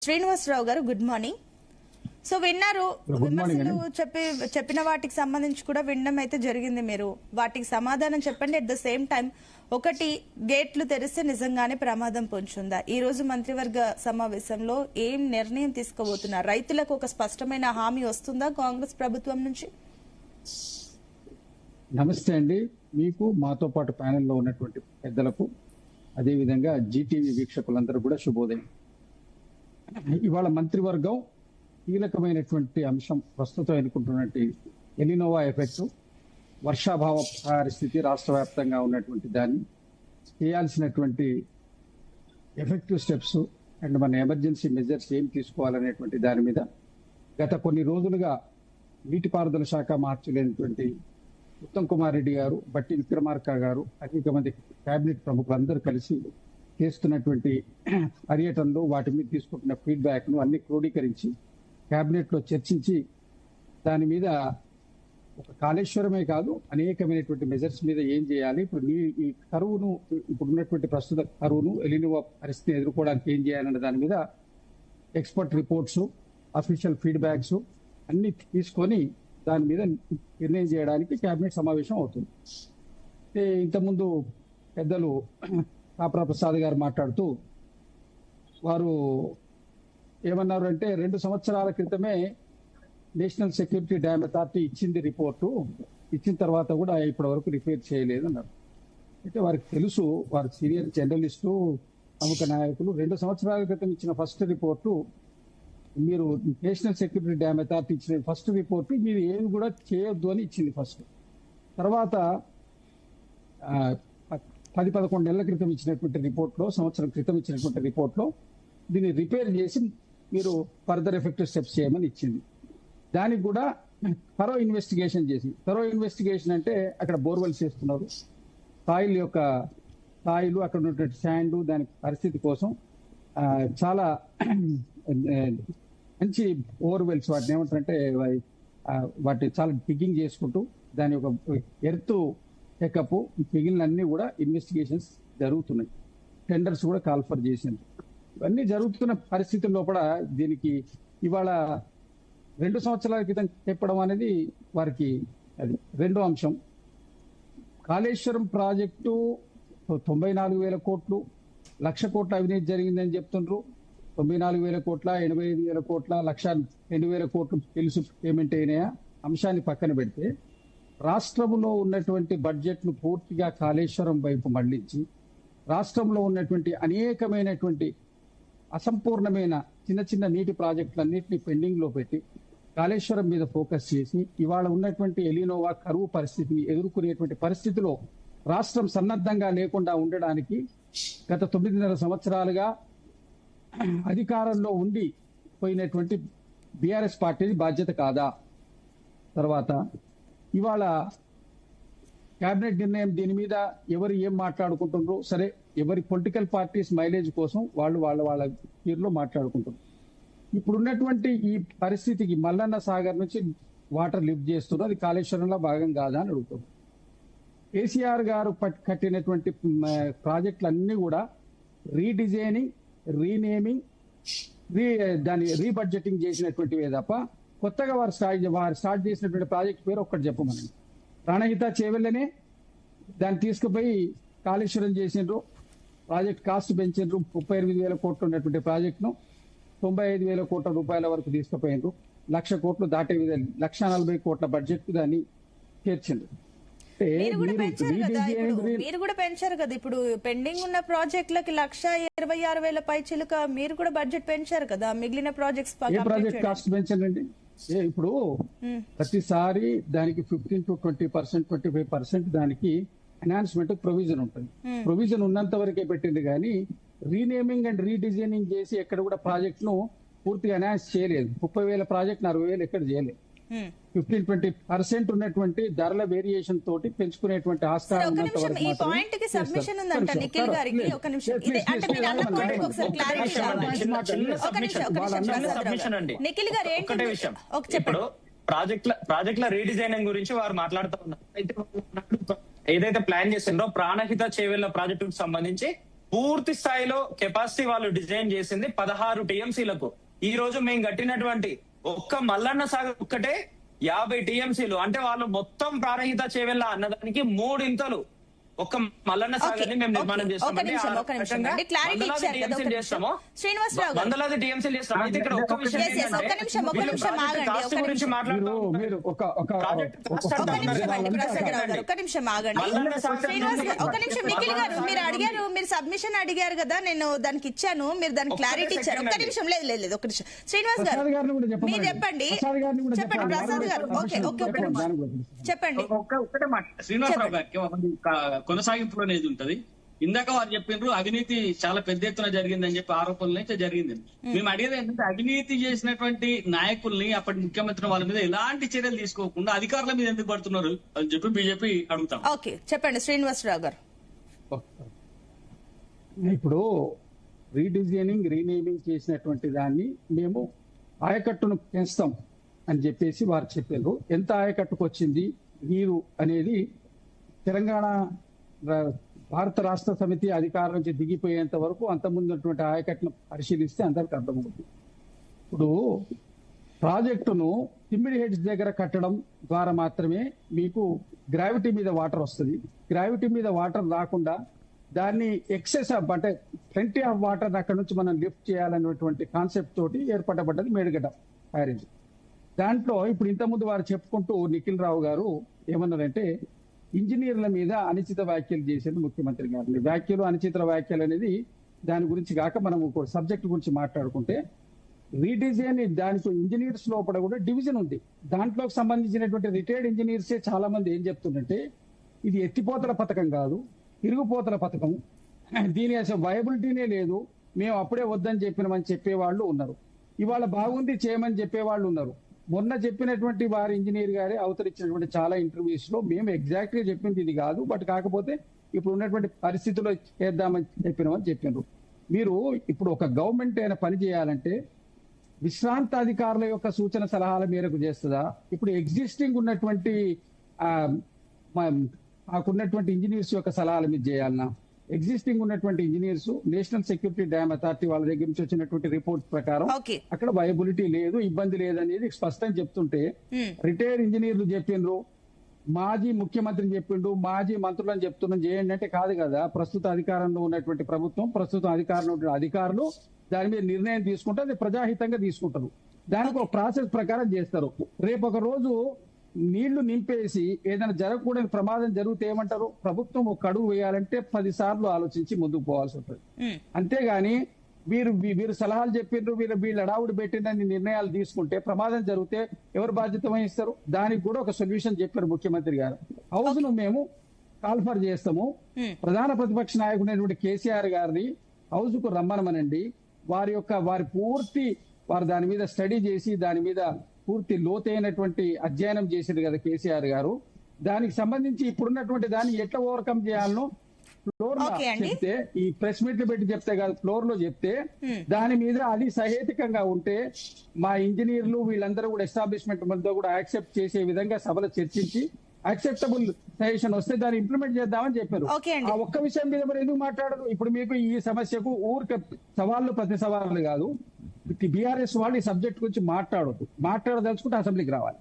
శ్రీనివాసరావు గారు good morning. So విన్నారు, విమర్శలు చెప్పిన వాటికి సంబంధించి కూడా వినడం అయితే జరిగింది. మీరు వాటికి సమాధానం చెప్పండి. అట్ ద సేమ్ టైం ఒకటి, గేట్లు తెరిస్తే నిజంగానే ప్రమాదం పొంచుందా? ఈ రోజు మంత్రివర్గ సమావేశంలో ఏం నిర్ణయం తీసుకోబోతున్నారు? రైతులకు ఒక స్పష్టమైన హామీ వస్తుందా కాంగ్రెస్ ప్రభుత్వం నుంచి? నమస్తే అండి. మీకు మాతో పాటు ప్యానెల్లో ఉన్నటువంటి పెద్దలకు, అదేవిధంగా జీటీవీ వీక్షకులందరూ కూడా శుభోదయం. ఇవాళ మంత్రివర్గం కీలకమైనటువంటి అంశం ప్రస్తుతం ఎన్నుకుంటున్నటువంటి ఎలినోవా ఎఫెక్ట్, వర్షాభావ పరిస్థితి రాష్ట్ర వ్యాప్తంగా ఉన్నటువంటి దాన్ని చేయాల్సినటువంటి ఎఫెక్టివ్ స్టెప్స్ అండ్ మన ఎమర్జెన్సీ మెజర్స్ ఏం తీసుకోవాలనేటువంటి దాని మీద గత కొన్ని రోజులుగా నీటిపారుదల శాఖ మార్చలేనటువంటి ఉత్తమ్ కుమార్ రెడ్డి గారు, బట్టి విక్రమార్క గారు, అనేక మంది కేబినెట్ ప్రముఖులందరూ కలిసి చేస్తున్నటువంటి పర్యటనలు, వాటి మీద తీసుకుంటున్న ఫీడ్బ్యాక్ ను అన్ని క్రోడీకరించి కేబినెట్ లో చర్చించి దాని మీద ఒక కాళేశ్వరమే కాదు అనేకమైనటువంటి మెజర్స్ మీద ఏం చేయాలి, ఇప్పుడు ఈ కరువును, ఇప్పుడు ఉన్నటువంటి ప్రస్తుత కరువును, ఎలినోవా పరిస్థితిని ఎదుర్కోవడానికి ఏం చేయాలన్న దాని మీద ఎక్స్పర్ట్ రిపోర్ట్స్, అఫీషియల్ ఫీడ్బ్యాక్స్ అన్ని తీసుకొని దాని మీద నిర్ణయం చేయడానికి కేబినెట్ సమావేశం అవుతుంది. ఇంతకుముందు పెద్దలు కాపరా ప్రసాద్ గారు మాట్లాడుతూ వారు ఏమన్నారు అంటే, 2 సంవత్సరాల క్రితమే నేషనల్ సెక్యూరిటీ డ్యామ్ అథారిటీ ఇచ్చింది రిపోర్టు, ఇచ్చిన తర్వాత కూడా ఇప్పటి వరకు రిపేర్ చేయలేదు అన్నారు. అయితే వారికి తెలుసు, వారు సీనియర్ జర్నలిస్టు, ప్రముఖ నాయకులు. 2 సంవత్సరాల క్రితం ఇచ్చిన ఫస్ట్ రిపోర్టు, మీరు నేషనల్ సెక్యూరిటీ డ్యామ్ అథారిటీ ఇచ్చిన ఫస్ట్ రిపోర్టు మీరు ఏమి కూడా చేయొద్దు అని ఇచ్చింది ఫస్ట్. తర్వాత 10-11 నెలల క్రితం ఇచ్చినటువంటి రిపోర్ట్లో, సంవత్సరం క్రితం ఇచ్చినటువంటి రిపోర్ట్లో దీన్ని రిపేర్ చేసి మీరు ఫర్దర్ ఎఫెక్టివ్ స్టెప్స్ చేయమని ఇచ్చింది. దానికి కూడా థరో ఇన్వెస్టిగేషన్ చేసి, థరో ఇన్వెస్టిగేషన్ అంటే అక్కడ బోర్వెల్స్ చేస్తున్నారు, సాయిల్ అక్కడ ఉన్నటువంటి శాండ్, దాని పరిస్థితి కోసం చాలా మంచి ఓవర్వెల్స్, వాటిని ఏమంటారంటే వాటిని చాలా డిగ్గింగ్ చేసుకుంటూ దాని ఒక ఎర్త్ చెకప్, మిగిలినన్నీ కూడా ఇన్వెస్టిగేషన్స్ జరుగుతున్నాయి. టెండర్స్ కూడా కాల్ఫర్ చేసింది. ఇవన్నీ జరుగుతున్న పరిస్థితుల్లో కూడా దీనికి ఇవాళ 2 సంవత్సరాల క్రితం చెప్పడం అనేది వారికి అది రెండో అంశం. కాళేశ్వరం ప్రాజెక్టు 94,000 కోట్లు, 1,00,000 కోట్ల అవినీతి జరిగిందని చెప్తుండ్రు. 94,000 కోట్ల, 85,000 కోట్ల, 1,02,000 కోట్లు తెలుసు పేమెంట్ అయినాయా అంశాన్ని పక్కన పెడితే, రాష్ట్రంలో ఉన్నటువంటి బడ్జెట్ ను పూర్తిగా కాళేశ్వరం వైపు మళ్లించి రాష్ట్రంలో ఉన్నటువంటి అనేకమైనటువంటి అసంపూర్ణమైన చిన్న చిన్న నీటి ప్రాజెక్టులన్నింటినీ పెండింగ్ లో పెట్టి కాళేశ్వరం మీద ఫోకస్ చేసి ఇవాళ ఉన్నటువంటి ఎలినోవా కరువు పరిస్థితిని ఎదుర్కొనేటువంటి పరిస్థితిలో రాష్ట్రం సన్నద్ధంగా లేకుండా ఉండడానికి గత 9.5 సంవత్సరాలుగా అధికారంలో ఉండి పోయినటువంటి బీఆర్ఎస్ పార్టీది బాధ్యత కాదా? తర్వాత ఇవాళ కేబినెట్ నిర్ణయం దీని మీద ఎవరు ఏం మాట్లాడుకుంటున్నారు, సరే ఎవరి పొలిటికల్ పార్టీస్ మైలేజ్ కోసం వాళ్ళ తీరులో మాట్లాడుకుంటున్నారు. ఇప్పుడున్నటువంటి ఈ పరిస్థితికి మల్లన్న సాగర్ నుంచి వాటర్ లిఫ్ట్ చేస్తున్నారు, అది కాళేశ్వరంలో భాగం కాదా అని అడుగుతారు. కేసీఆర్ గారు కట్టినటువంటి ప్రాజెక్టులన్నీ కూడా రీడిజైనింగ్, రీనేమింగ్, దాని రీబడ్జెటింగ్ చేసినటువంటివే తప్ప కొత్తగా వారు స్టార్ట్ చేసినటువంటి ప్రాజెక్ట్ పేరు ఒక్కటి చెప్పమనండి. ప్రాణహిత చేవెళ్ళనే దాన్ని తీసుకుపోయి కాళేశ్వరం చేసిండ్రు, ప్రాజెక్ట్ కాస్ట్ పెంచిండ్రు. 38,000 కోట్లు ఉన్నటువంటి ప్రాజెక్టును 95,000 కోట్ల రూపాయల వరకు తీసుకుపోయిండ్రు. 1,00,000 కోట్లు దాటే విధంగా 1,40,000 కోట్ల బడ్జెట్ కు దాన్ని చేర్చిండ్రు. మీరు కూడా పెంచారు కదా, ఇప్పుడు పెండింగ్ ఉన్న ప్రాజెక్టులకి 1,26,000 పైచిలుక మీరు కూడా బడ్జెట్ పెంచారు కదా, మిగిలిన ప్రాజెక్ట్స్ ప్రాజెక్ట్ కాస్ట్ పెంచండి. ఇప్పుడు ప్రతిసారి దానికి 15 to 20%, 25% దానికి ఎన్హాన్స్మెంట్ ప్రొవిజన్ ఉంటుంది. ప్రొవిజన్ ఉన్నంత వరకే పెట్టింది కానీ రీనేమింగ్ అండ్ రీడిజైనింగ్ చేసి ఎక్కడ కూడా ప్రాజెక్ట్ ను పూర్తిగా ఎన్హాన్స్ చేయలేదు. 30,000 ప్రాజెక్ట్ 40,000 ఎక్కడ చేయలేదు. 15-20% ఉన్నటువంటి ధరల వేరియేషన్ తోటి పెంచుకునేటువంటి ఆస్కారం ఉన్నంత వరకు ఇప్పుడు ప్రాజెక్టుల రీడిజైనింగ్ గురించి వారు మాట్లాడుతూ ఉన్నారు. అయితే ఏదైతే ప్లాన్ చేసిండ్రో ప్రాణహిత చేవెళ్ల ప్రాజెక్టుకు సంబంధించి పూర్తి స్థాయిలో కెపాసిటీ వాళ్ళు డిజైన్ చేసింది 16 టీఎంసీలకు. ఈ రోజు మేము కట్టినటువంటి ఒక్క మల్లన్న సాగర్ ఒక్కటే 50 టీఎంసీలు. అంటే వాళ్ళు మొత్తం ప్రాణహిత చేవెళ్ళ అన్నదానికి 3 ఇంతలు ఒక్క మల్లన్న సాగర్ ని మేము నిర్మాణం చేస్తామండి. క్లారిటీ ఇచ్చారు కదా, శ్రీనివాసరావు గారు. వందలాది టీఎంసీలు చేస్తాం. అయితే ఇక్కడ ఒక్క విషయం ఒక్క నిమిషం నిఖిల్ గారు, మీరు అడిగారు, మీరు సబ్మిషన్ అడిగారు కదా, నేను దానికి ఇచ్చాను, మీరు దానికి క్లారిటీ ఇచ్చారు. ఒక్క నిమిషం, లేదు ఒక నిమిషం శ్రీనివాస్ గారు మీరు చెప్పండి. చెప్పండి ప్రసాద్ గారు. ఓకే ఓకే ఒక్క నిమిషం చెప్పండి. ఒక్కటే మాట శ్రీనివాసరావు గారికి కొనసాగింపులో అనేది ఉంటది. ఇందాక వారు చెప్పినారు అవినీతి చాలా పెద్ద ఎత్తున జరిగిందని చెప్పి ఆరోపణలు అయితే జరిగింది. మేము అడిగేది ఏంటంటే అవినీతి చేసినటువంటి నాయకుల్ని అప్పటి ముఖ్యమంత్రి వాళ్ళ మీద ఎలాంటి చర్యలు తీసుకోకుండా అధికారుల మీద ఎందుకు పడుతున్నారు అని చెప్పి బీజేపీ అడుగుతాం. ఓకే చెప్పండి శ్రీనివాసరావు గారు. ఇప్పుడు రీడిజైనింగ్ రీనేమింగ్ చేసినటువంటి దాన్ని మేము ఆయకట్టును పెంచుతాం అని చెప్పేసి వారు చెప్పారు. ఎంత ఆయకట్టుకు వచ్చింది నీరు అనేది తెలంగాణ భారత రాష్ట్ర సమితి అధికారం నుంచి దిగిపోయేంత వరకు అంతకుముందున్నటువంటి ఆయకట్టును పరిశీలిస్తే అందరికి అర్థమవుతుంది. ఇప్పుడు ప్రాజెక్టును తిమ్మిడి హెడ్స్ దగ్గర కట్టడం ద్వారా మాత్రమే మీకు గ్రావిటీ మీద వాటర్ వస్తుంది. గ్రావిటీ మీద వాటర్ రాకుండా దాన్ని ఎక్సెస్ ఆఫ్ అంటే ప్లెంటీ ఆఫ్ వాటర్ అక్కడ నుంచి మనం లిఫ్ట్ చేయాలనేటువంటి కాన్సెప్ట్ తోటి ఏర్పడబడ్డది మేడిగడ్డ బ్యారేజ్. దాంట్లో ఇప్పుడు ఇంతకుముందు వారు చెప్పుకుంటూ నిఖిల్ రావు గారు ఏమన్నారంటే ఇంజనీర్ల మీద అనుచిత వ్యాఖ్యలు చేసేది ముఖ్యమంత్రి గారిని. వ్యాఖ్యలు అనుచిత వ్యాఖ్యలు అనేది దాని గురించి కాక మనం ఒక సబ్జెక్ట్ గురించి మాట్లాడుకుంటే రీడిజైన్ దానికి ఇంజనీర్స్ లోపల కూడా డివిజన్ ఉంది. దాంట్లోకి సంబంధించినటువంటి రిటైర్డ్ ఇంజనీర్సే చాలా మంది ఏం చెప్తుందంటే ఇది ఎత్తిపోతల పథకం కాదు, తిరుగుపోతల పథకం, దీని అసలు వయబిలిటీనే లేదు, మేము అప్పుడే వద్దని చెప్పినామని చెప్పేవాళ్ళు ఉన్నారు. ఇవాళ బాగుంది చేయమని చెప్పేవాళ్ళు ఉన్నారు. మొన్న చెప్పినటువంటి వారి ఇంజనీర్ గారే అవతరించినటువంటి చాలా ఇంటర్వ్యూస్ లో మేము ఎగ్జాక్ట్ గా చెప్పింది ఇది కాదు, బట్ కాకపోతే ఇప్పుడు ఉన్నటువంటి పరిస్థితుల్లో చేద్దామని చెప్పినామని చెప్పినారు. మీరు ఇప్పుడు ఒక గవర్నమెంట్ అయినా పని చేయాలంటే విశ్రాంత అధికారుల యొక్క సూచన సలహాల మేరకు చేస్తుందా? ఇప్పుడు ఎగ్జిస్టింగ్ ఉన్నటువంటి మాకున్నటువంటి ఇంజనీర్స్ యొక్క సలహాల మీద చేయాలన్నా? ఎగ్జిస్టింగ్ ఉన్నటువంటి engineers national security dam authority వాళ్ళ దగ్గర నుంచి వచ్చినటువంటి రిపోర్ట్ ప్రకారం అక్కడ వయబిలిటీ లేదు, ఇబ్బంది లేదనేది స్పష్టంగా చెప్తుంటే రిటైర్డ్ ఇంజనీర్లు చెప్పిండ్రు, మాజీ ముఖ్యమంత్రి చెప్పిండు, మాజీ మంత్రులను చెప్తున్నాం చేయండి అంటే కాదు కదా. ప్రస్తుత అధికారంలో ఉన్నటువంటి ప్రభుత్వం, ప్రస్తుతం అధికారంలో ఉన్న అధికారులు దాని మీద నిర్ణయం తీసుకుంటే అది ప్రజాహితంగా తీసుకుంటారు. దానికి ఒక ప్రాసెస్ ప్రకారం చేస్తారు. రేపు ఒక రోజు నీళ్లు నింపేసి ఏదైనా జరగకూడని ప్రమాదం జరిగితే ఏమంటారు? ప్రభుత్వం ఒక అడుగు వేయాలంటే 10 సార్లు ఆలోచించి ముందుకు పోవాల్సి ఉంటుంది. అంతేగాని వీరు సలహాలు చెప్పిండ్రు, వీళ్ళు అడావుడు పెట్టిందని నిర్ణయాలు తీసుకుంటే ప్రమాదం జరిగితే ఎవరు బాధ్యత వహిస్తారు? దానికి కూడా ఒక సొల్యూషన్ చెప్పారు ముఖ్యమంత్రి గారు. హౌస్ ను మేము కాల్ఫర్ చేస్తాము, ప్రధాన ప్రతిపక్ష నాయకుడైనటువంటి కేసీఆర్ గారిని హౌస్ కు రమ్మనమనండి, వారు దాని మీద స్టడీ చేసి దాని మీద పూర్తి లోతైనటువంటి అధ్యయనం చేసింది కదా కేసీఆర్ గారు. దానికి సంబంధించి ఇప్పుడున్నటువంటి దాన్ని ఎట్లా ఓవర్కమ్ చేయాలనో ఫ్లోర్ లో చెప్తే, ఈ ప్రెస్ మీట్లు పెట్టి చెప్తే కాదు, ఫ్లోర్ లో చెప్తే దాని మీద అది సహేతుకంగా ఉంటే మా ఇంజనీర్లు వీళ్ళందరూ కూడా ఎస్టాబ్లిష్మెంట్ మధ్య కూడా యాక్సెప్ట్ చేసే విధంగా సభలో చర్చించి యాక్సెప్టబుల్ సజెషన్ వస్తే దాన్ని ఇంప్లిమెంట్ చేద్దామని చెప్పారు. ఆ ఒక్క విషయం మీద మరి ఎందుకు మాట్లాడరు? ఇప్పుడు మీకు ఈ సమస్యకు ఊరికే సవాళ్లు ప్రతి సవాళ్ళు కాదు. బీఆర్ఎస్ వాళ్ళు ఈ సబ్జెక్ట్ గురించి మాట్లాడదలుచుకుంటే అసెంబ్లీకి రావాలి.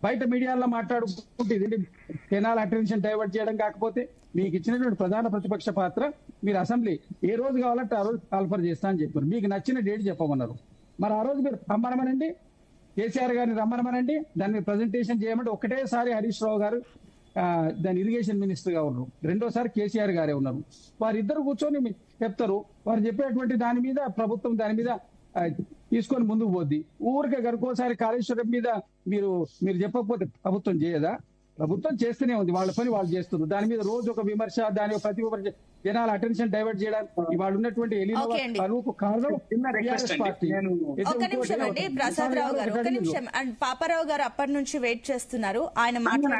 బయట మీడియాలో మాట్లాడుకుంటే ఇది కెనాల్ అటెన్షన్ డైవర్ట్ చేయడం కాకపోతే మీకు ఇచ్చినటువంటి ప్రధాన ప్రతిపక్ష పాత్ర మీరు అసెంబ్లీ ఏ రోజు కావాలంటే ఆ రోజు కాల్ఫర్ చేస్తా అని చెప్పారు. మీకు నచ్చిన డేట్ చెప్పమన్నారు. మరి ఆ రోజు మీరు రమ్మనమనండి, కేసీఆర్ గారిని రమ్మనమనండి, దాన్ని ప్రజెంటేషన్ చేయమంటే ఒకటేసారి హరీష్ రావు గారు దాని ఇరిగేషన్ మినిస్టర్ గా ఉన్నారు, రెండోసారి కేసీఆర్ గారే ఉన్నారు. వారిద్దరు కూర్చొని చెప్తారు. వారు చెప్పేటువంటి దాని మీద ప్రభుత్వం దాని మీద తీసుకొని ముందుకు పోద్ది. ఊరికే గనుకోసారి కాళేశ్వరం మీద మీరు చెప్పకపోతే ప్రభుత్వం చేయదా? ప్రభుత్వం చేస్తూనే ఉంది, వాళ్ళ పని వాళ్ళు చేస్తున్నారు. దాని మీద రోజు ఒక విమర్శ, దాని ప్రతి విమర్శ జనాల అటెన్షన్ డైవర్ట్ చేయడానికి ఇవాళ ఉన్నటువంటి కరువుకు కారణం పార్టీ. ఒక నిమిషం అండి ప్రసాద్ రావు గారు, ఒక నిమిషం. అండ్ పాపారావు గారు అప్పటి నుంచి వెయిట్ చేస్తున్నారు, ఆయన మాట్లాడారు.